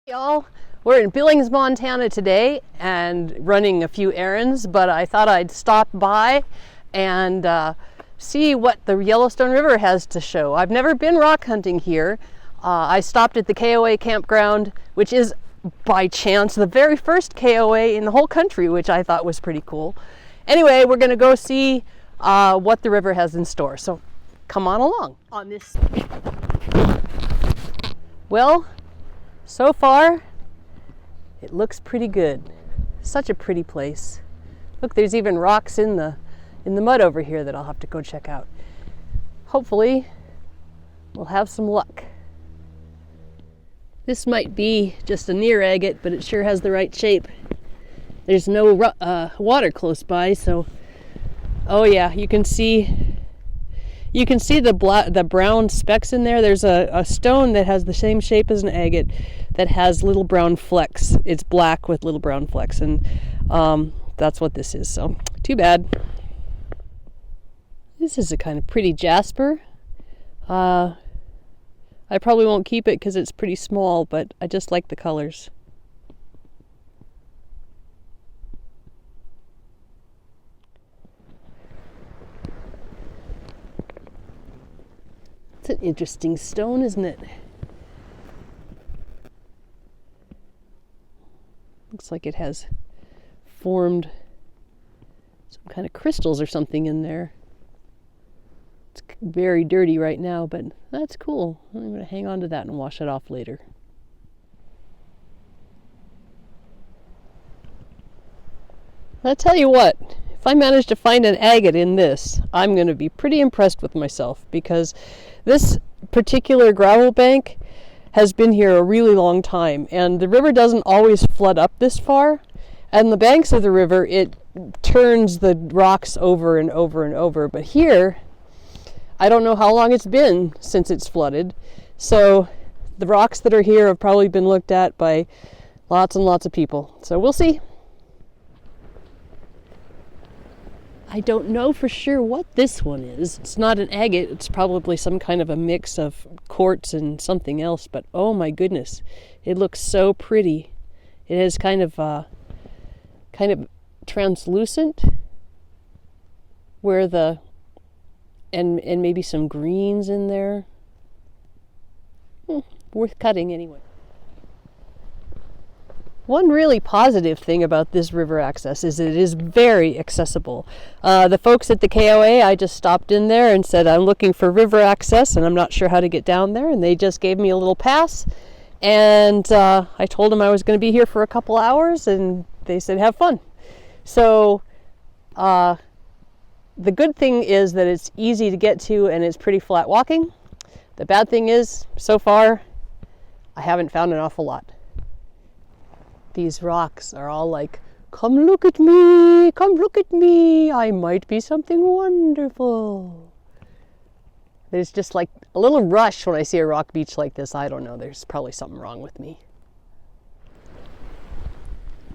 Y'all, we're in Billings, Montana today and running a few errands, but I thought I'd stop by and see what the Yellowstone River has to show. I've never been rock hunting here. I stopped at the KOA campground, which is by chance the very first KOA in the whole country, which I thought was pretty cool. Anyway, we're going to go see what the river has in store. So come on along on this. Well, so far, it looks pretty good. Such a pretty place. Look, there's even rocks in the mud over here that I'll have to go check out. Hopefully, we'll have some luck. This might be just a near agate, but it sure has the right shape. There's no water close by, so oh yeah, you can see the brown specks in there. There's a stone that has the same shape as an agate that has little brown flecks. It's black with little brown flecks, and that's what this is. So too bad. This is a kind of pretty jasper. I probably won't keep it because it's pretty small, but I just like the colors. It's an interesting stone, isn't it? Looks like it has formed some kind of crystals or something in there. It's very dirty right now, but that's cool. I'm going to hang on to that and wash it off later. I'll tell you what, if I manage to find an agate in this, I'm going to be pretty impressed with myself, because this particular gravel bank has been here a really long time, and the river doesn't always flood up this far, and the banks of the river, it turns the rocks over and over and over, but here, I don't know how long it's been since it's flooded, so the rocks that are here have probably been looked at by lots and lots of people, so we'll see. I don't know for sure what this one is. It's not an agate. It's probably some kind of a mix of quartz and something else. But oh my goodness, it looks so pretty. It is kind of translucent, where and maybe some greens in there. Worth cutting anyway. One really positive thing about this river access is it is very accessible. The folks at the KOA, I just stopped in there and said, I'm looking for river access and I'm not sure how to get down there. And they just gave me a little pass. And I told them I was going to be here for a couple hours, and they said, have fun. So the good thing is that it's easy to get to and it's pretty flat walking. The bad thing is, so far, I haven't found an awful lot. These rocks are all like, come look at me, I might be something wonderful. There's just like a little rush when I see a rock beach like this. I don't know, there's probably something wrong with me.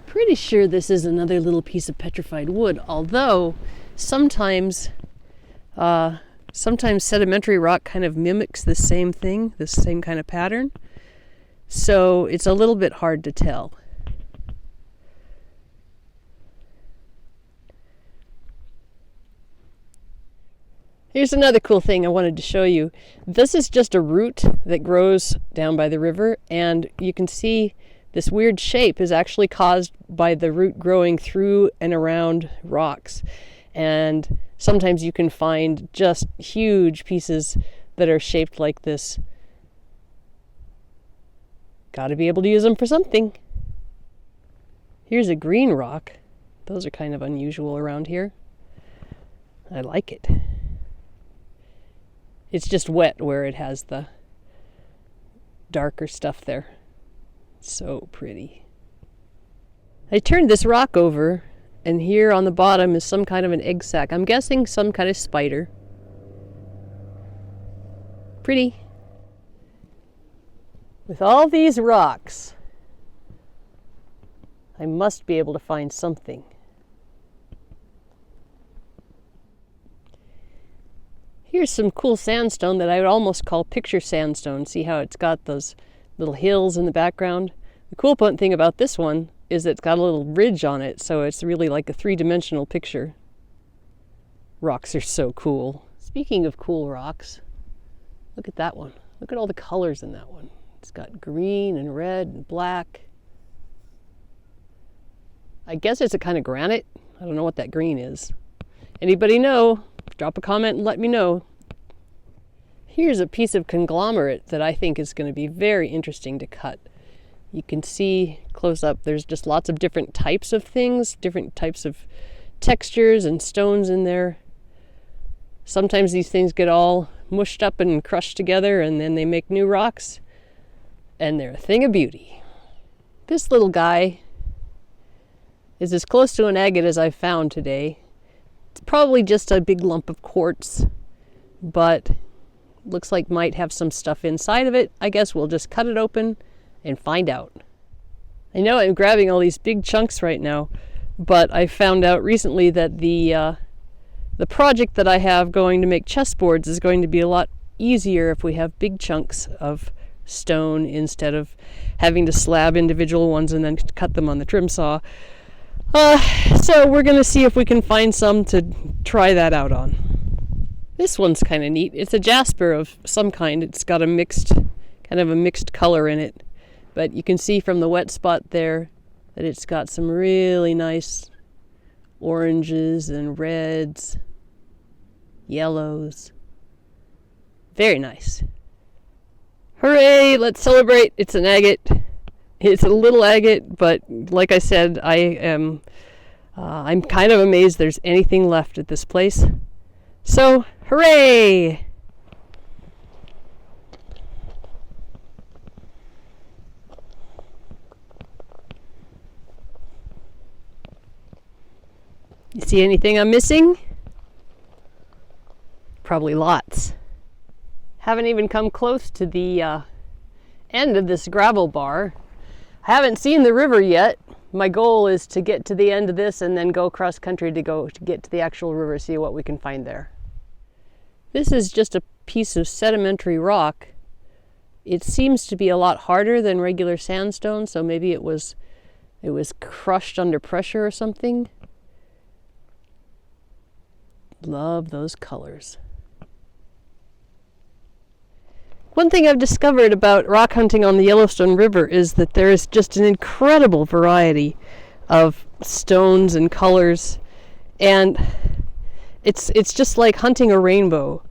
Pretty sure this is another little piece of petrified wood, although sometimes sedimentary rock kind of mimics the same thing, the same kind of pattern. So it's a little bit hard to tell. Here's another cool thing I wanted to show you. This is just a root that grows down by the river, and you can see this weird shape is actually caused by the root growing through and around rocks. And sometimes you can find just huge pieces that are shaped like this. Gotta be able to use them for something. Here's a green rock. Those are kind of unusual around here. I like it. It's just wet where it has the darker stuff there. So pretty. I turned this rock over, and here on the bottom is some kind of an egg sac. I'm guessing some kind of spider. Pretty. With all these rocks, I must be able to find something. Here's some cool sandstone that I would almost call picture sandstone. See how it's got those little hills in the background? The cool thing about this one is it's got a little ridge on it, so it's really like a three-dimensional picture. Rocks are so cool. Speaking of cool rocks, look at that one. Look at all the colors in that one. It's got green and red and black. I guess it's a kind of granite. I don't know what that green is. Anybody know? Drop a comment and let me know. Here's a piece of conglomerate that I think is going to be very interesting to cut. You can see close up, there's just lots of different types of things, different types of textures and stones in there. Sometimes these things get all mushed up and crushed together, and then they make new rocks, and they're a thing of beauty. This little guy is as close to an agate as I've found today. It's probably just a big lump of quartz, but looks like might have some stuff inside of it. I guess we'll just cut it open and find out. I know I'm grabbing all these big chunks right now, but I found out recently that the project that I have going to make chessboards is going to be a lot easier if we have big chunks of stone instead of having to slab individual ones and then cut them on the trim saw. So we're going to see if we can find some to try that out on. This one's kind of neat. It's a jasper of some kind. It's got a mixed color in it. But you can see from the wet spot there that it's got some really nice oranges and reds, yellows. Very nice. Hooray! Let's celebrate. It's an agate. It's a little agate, but like I said, I'm kind of amazed there's anything left at this place. So, hooray! You see anything I'm missing? Probably lots. Haven't even come close to the end of this gravel bar. I haven't seen the river yet. My goal is to get to the end of this and then go cross country to get to the actual river, see what we can find there. This is just a piece of sedimentary rock. It seems to be a lot harder than regular sandstone, so maybe it was crushed under pressure or something. Love those colors. One thing I've discovered about rock hunting on the Yellowstone River is that there is just an incredible variety of stones and colors, and it's just like hunting a rainbow.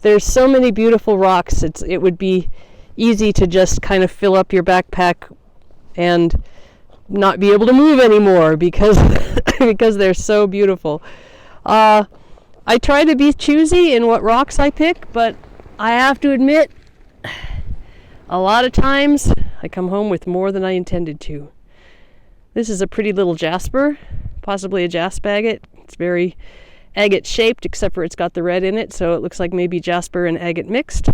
There's so many beautiful rocks. It would be easy to just kind of fill up your backpack and not be able to move anymore because because they're so beautiful. I try to be choosy in what rocks I pick, but I have to admit, a lot of times I come home with more than I intended to. This is a pretty little jasper, possibly a jasper agate. It's very agate shaped, except for it's got the red in it, so it looks like maybe jasper and agate mixed.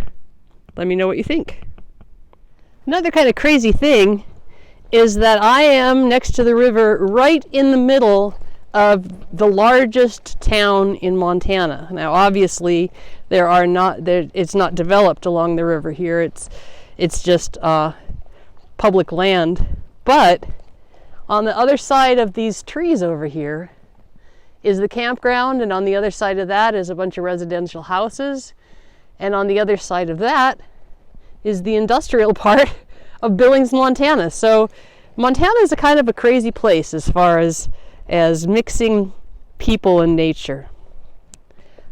Let me know what you think. Another kind of crazy thing is that I am next to the river right in the middle of the largest town in Montana. Now obviously it's not developed along the river here. It's just public land. But on the other side of these trees over here is the campground, and on the other side of that is a bunch of residential houses, and on the other side of that is the industrial part of Billings, Montana. So Montana is a kind of a crazy place as far as mixing people and nature.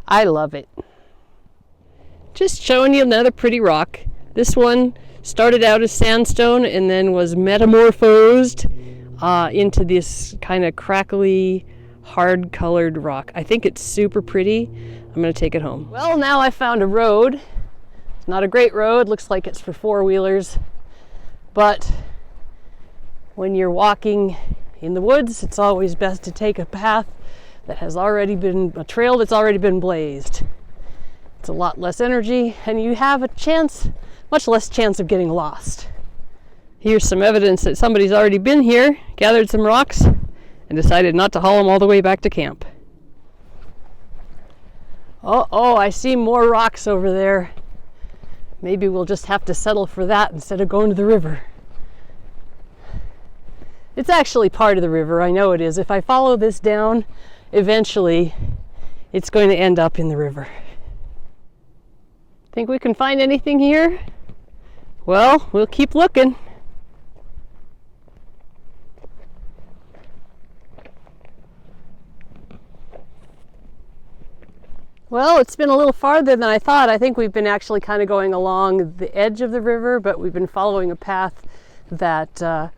I love it. Just showing you another pretty rock. This one started out as sandstone and then was metamorphosed into this kind of crackly, hard colored rock. I think it's super pretty. I'm going to take it home. Well, now I found a road. It's not a great road. Looks like it's for four-wheelers. But when you're walking in the woods, it's always best to take a path that has already been, a trail that's already been blazed. It's a lot less energy, and you have a chance, much less chance of getting lost. Here's some evidence that somebody's already been here, gathered some rocks, and decided not to haul them all the way back to camp. Oh, I see more rocks over there. Maybe we'll just have to settle for that instead of going to the river. It's actually part of the river, I know it is. If I follow this down, eventually it's going to end up in the river. Think we can find anything here? Well, we'll keep looking. Well, it's been a little farther than I thought. I think we've been actually kind of going along the edge of the river, but we've been following a path that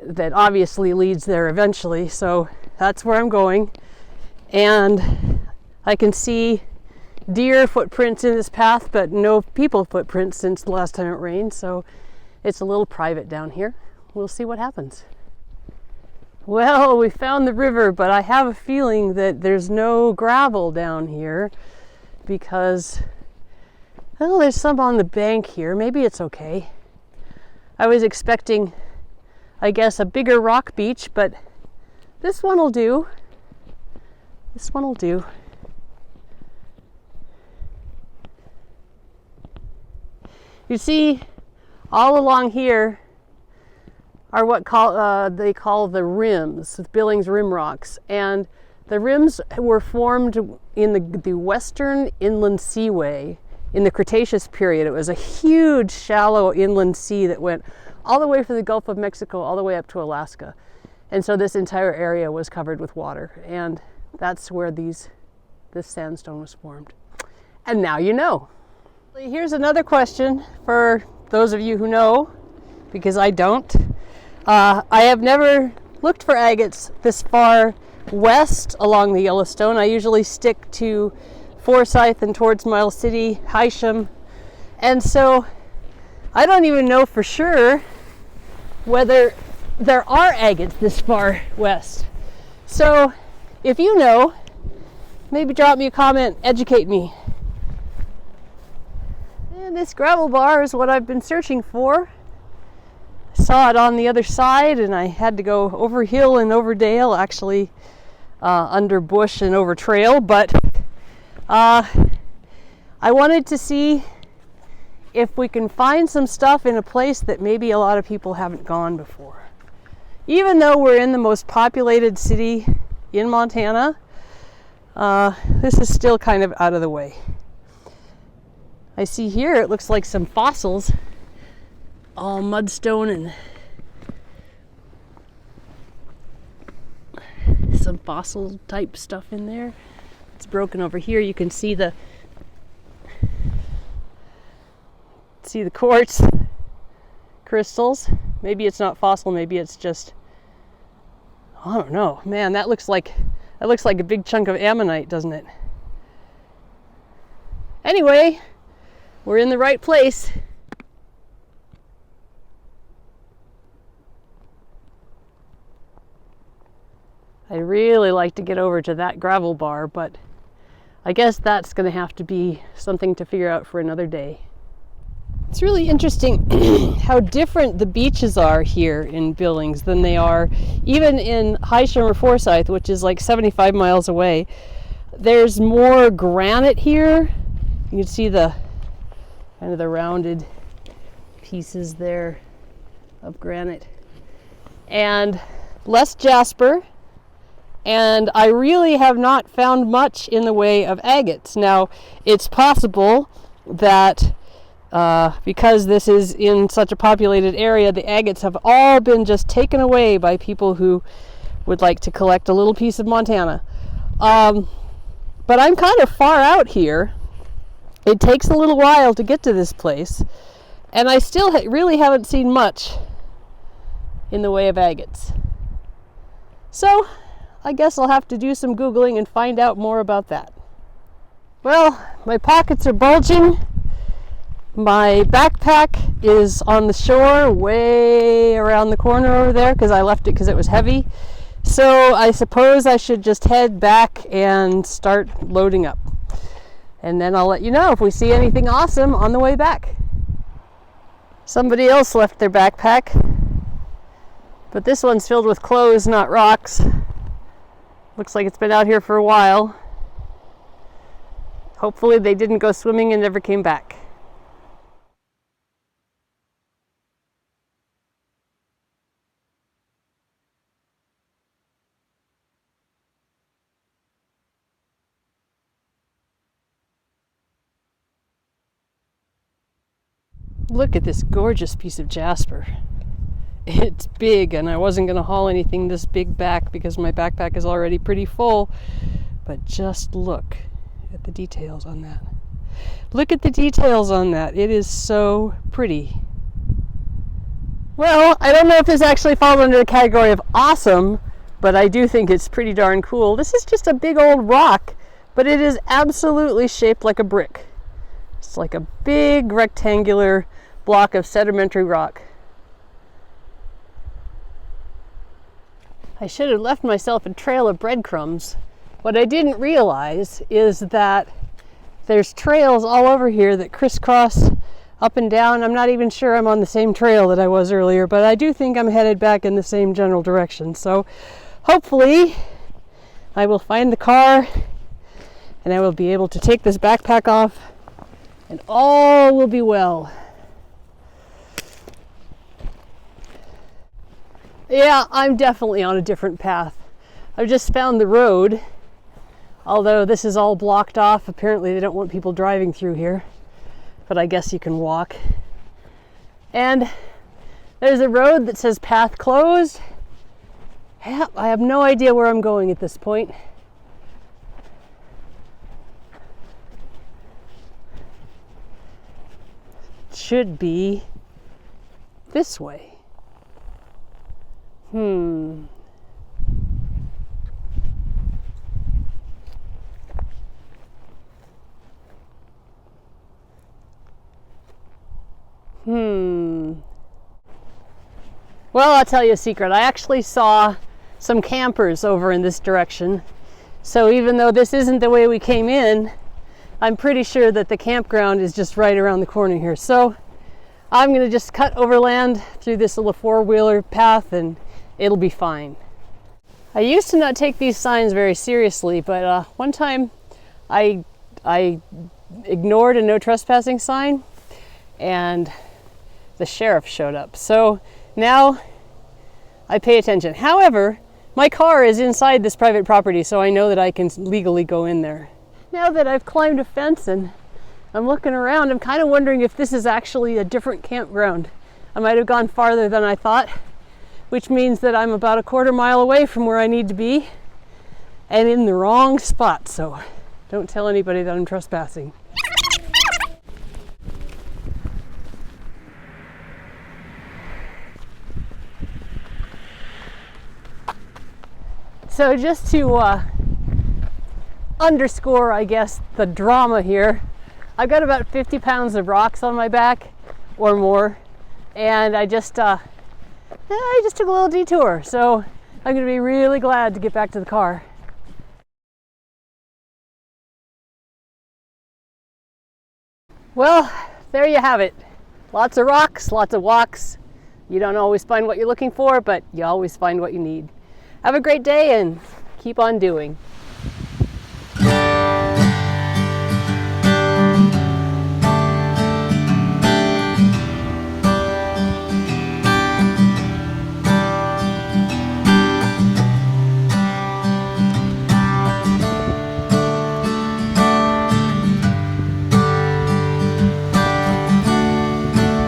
that obviously leads there eventually. So that's where I'm going. And I can see deer footprints in this path, but no people footprints since the last time it rained. So it's a little private down here. We'll see what happens. Well, we found the river, but I have a feeling that there's no gravel down here because, well, there's some on the bank here. Maybe it's okay. I was expecting, I guess, a bigger rock beach, but this one will do. This one will do. You see, all along here are what they call the rims, the Billings rim rocks. And the rims were formed in the Western Inland Seaway in the Cretaceous period. It was a huge, shallow inland sea that went all the way from the Gulf of Mexico all the way up to Alaska. And so this entire area was covered with water. And that's where this sandstone was formed. And now you know. Here's another question for those of you who know, because I don't. I have never looked for agates this far west along the Yellowstone. I usually stick to Forsyth and towards Miles City, Hysham. And so I don't even know for sure whether there are agates this far west. So if you know, maybe drop me a comment, educate me. And this gravel bar is what I've been searching for. Saw it on the other side and I had to go over hill and over dale, actually under bush and over trail, but I wanted to see if we can find some stuff in a place that maybe a lot of people haven't gone before. Even though we're in the most populated city in Montana, this is still kind of out of the way. I see here it looks like some fossils, all mudstone and some fossil type stuff in there. It's broken over here. You can see the quartz crystals. Maybe it's not fossil, maybe it's just, I don't know. Man, that looks like a big chunk of ammonite, doesn't it? Anyway, we're in the right place. I'd really like to get over to that gravel bar, but I guess that's going to have to be something to figure out for another day. It's really interesting how different the beaches are here in Billings than they are even in Hysham or Forsyth, which is like 75 miles away. There's more granite here. You can see the kind of the rounded pieces there of granite, and less jasper. And I really have not found much in the way of agates. Now, it's possible that because this is in such a populated area, the agates have all been just taken away by people who would like to collect a little piece of Montana. But I'm kind of far out here. It takes a little while to get to this place, and I still really haven't seen much in the way of agates. So I guess I'll have to do some Googling and find out more about that. Well, my pockets are bulging. My backpack is on the shore way around the corner over there because I left it because it was heavy. So I suppose I should just head back and start loading up. And then I'll let you know if we see anything awesome on the way back. Somebody else left their backpack, but this one's filled with clothes, not rocks. Looks like it's been out here for a while. Hopefully they didn't go swimming and never came back. Look at this gorgeous piece of jasper. It's big, and I wasn't going to haul anything this big back because my backpack is already pretty full. But just look at the details on that. Look at the details on that. It is so pretty. Well, I don't know if this actually falls under the category of awesome, but I do think it's pretty darn cool. This is just a big old rock, but it is absolutely shaped like a brick. It's like a big rectangular block of sedimentary rock. I should have left myself a trail of breadcrumbs. What I didn't realize is that there's trails all over here that crisscross up and down. I'm not even sure I'm on the same trail that I was earlier, but I do think I'm headed back in the same general direction. So hopefully I will find the car and I will be able to take this backpack off and all will be well. Yeah, I'm definitely on a different path. I've just found the road, although this is all blocked off. Apparently they don't want people driving through here, but I guess you can walk. And there's a road that says path closed. Yeah, I have no idea where I'm going at this point. It should be this way. Hmm. Well, I'll tell you a secret. I actually saw some campers over in this direction. So even though this isn't the way we came in, I'm pretty sure that the campground is just right around the corner here. So I'm going to just cut overland through this little four-wheeler path and it'll be fine. I used to not take these signs very seriously, but one time I ignored a no trespassing sign and the sheriff showed up. So now I pay attention. However, my car is inside this private property, so I know that I can legally go in there. Now that I've climbed a fence and I'm looking around, I'm kind of wondering if this is actually a different campground. I might have gone farther than I thought, which means that I'm about a quarter mile away from where I need to be and in the wrong spot. So don't tell anybody that I'm trespassing. So just to underscore, I guess, the drama here, I've got about 50 pounds of rocks on my back or more, and I just took a little detour. So I'm going to be really glad to get back to the car. Well, there you have it. Lots of rocks, lots of walks. You don't always find what you're looking for, but you always find what you need. Have a great day and keep on doing.